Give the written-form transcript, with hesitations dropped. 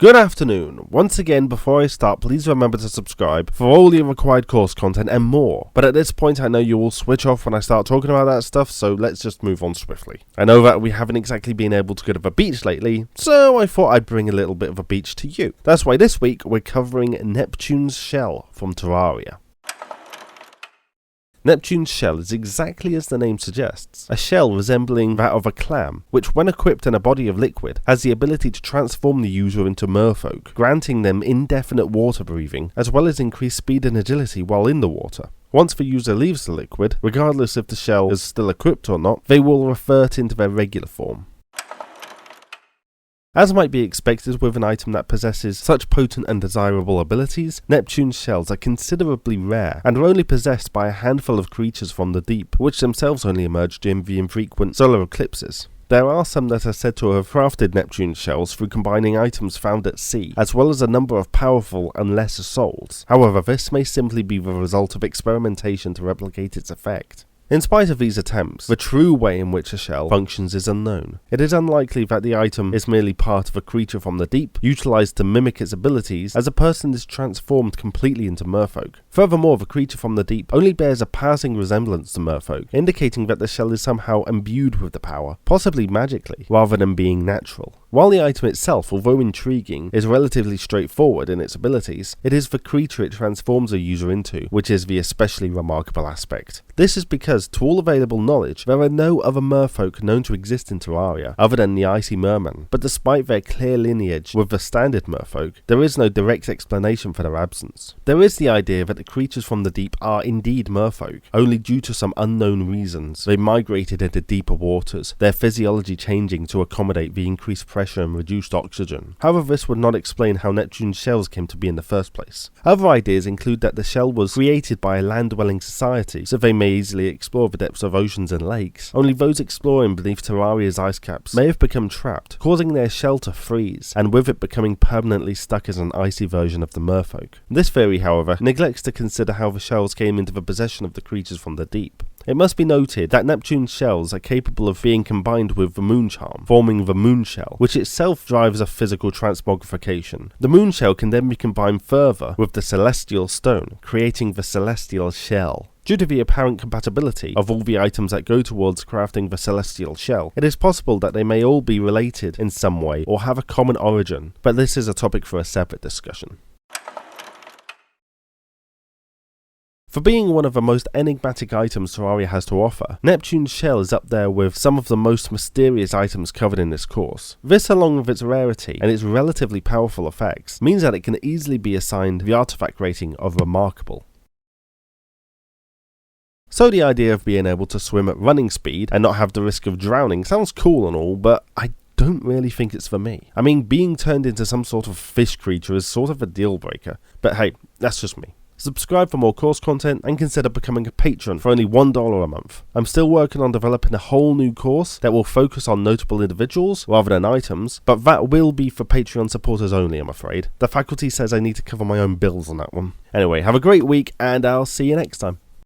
Good afternoon. Once again, before I start, please remember to subscribe for all the required course content and more. But at this point, I know you will switch off when I start talking about that stuff, so let's just move on swiftly. I know that we haven't exactly been able to go to the beach lately, so I thought I'd bring a little bit of a beach to you. That's why this week we're covering Neptune's Shell from Terraria. Neptune's shell is exactly as the name suggests, a shell resembling that of a clam, which when equipped in a body of liquid, has the ability to transform the user into merfolk, granting them indefinite water breathing, as well as increased speed and agility while in the water. Once the user leaves the liquid, regardless if the shell is still equipped or not, they will revert into their regular form. As might be expected with an item that possesses such potent and desirable abilities, Neptune's shells are considerably rare and are only possessed by a handful of creatures from the deep, which themselves only emerge during the infrequent solar eclipses. There are some that are said to have crafted Neptune's shells through combining items found at sea, as well as a number of powerful and lesser souls. However, this may simply be the result of experimentation to replicate its effect. In spite of these attempts, the true way in which a shell functions is unknown. It is unlikely that the item is merely part of a creature from the deep, utilized to mimic its abilities, as a person is transformed completely into merfolk. Furthermore, the creature from the deep only bears a passing resemblance to merfolk, indicating that the shell is somehow imbued with the power, possibly magically, rather than being natural. While the item itself, although intriguing, is relatively straightforward in its abilities, it is the creature it transforms a user into, which is the especially remarkable aspect. This is because, to all available knowledge, there are no other merfolk known to exist in Terraria, other than the icy mermen, but despite their clear lineage with the standard merfolk, there is no direct explanation for their absence. There is the idea that the creatures from the deep are indeed merfolk, only due to some unknown reasons. They migrated into deeper waters, their physiology changing to accommodate the increased pressure and reduced oxygen. However, this would not explain how Neptune's shells came to be in the first place. Other ideas include that the shell was created by a land-dwelling society, so they may easily explore the depths of oceans and lakes. Only those exploring beneath Terraria's ice caps may have become trapped, causing their shell to freeze, and with it becoming permanently stuck as an icy version of the merfolk. This theory, however, neglects to consider how the shells came into the possession of the creatures from the deep. It must be noted that Neptune's shells are capable of being combined with the moon charm, forming the moon shell, which itself drives a physical transmogrification. The moon shell can then be combined further with the celestial stone, creating the celestial shell. Due to the apparent compatibility of all the items that go towards crafting the celestial shell, it is possible that they may all be related in some way or have a common origin, but this is a topic for a separate discussion. For being one of the most enigmatic items Terraria has to offer, Neptune's shell is up there with some of the most mysterious items covered in this course. This, along with its rarity and its relatively powerful effects, means that it can easily be assigned the artifact rating of remarkable. So the idea of being able to swim at running speed and not have the risk of drowning sounds cool and all, but I don't really think it's for me. I mean, being turned into some sort of fish creature is sort of a deal breaker, but hey, that's just me. Subscribe for more course content and consider becoming a patron for only $1 a month. I'm still working on developing a whole new course that will focus on notable individuals rather than items, but that will be for Patreon supporters only, I'm afraid. The faculty says I need to cover my own bills on that one. Anyway, have a great week and I'll see you next time.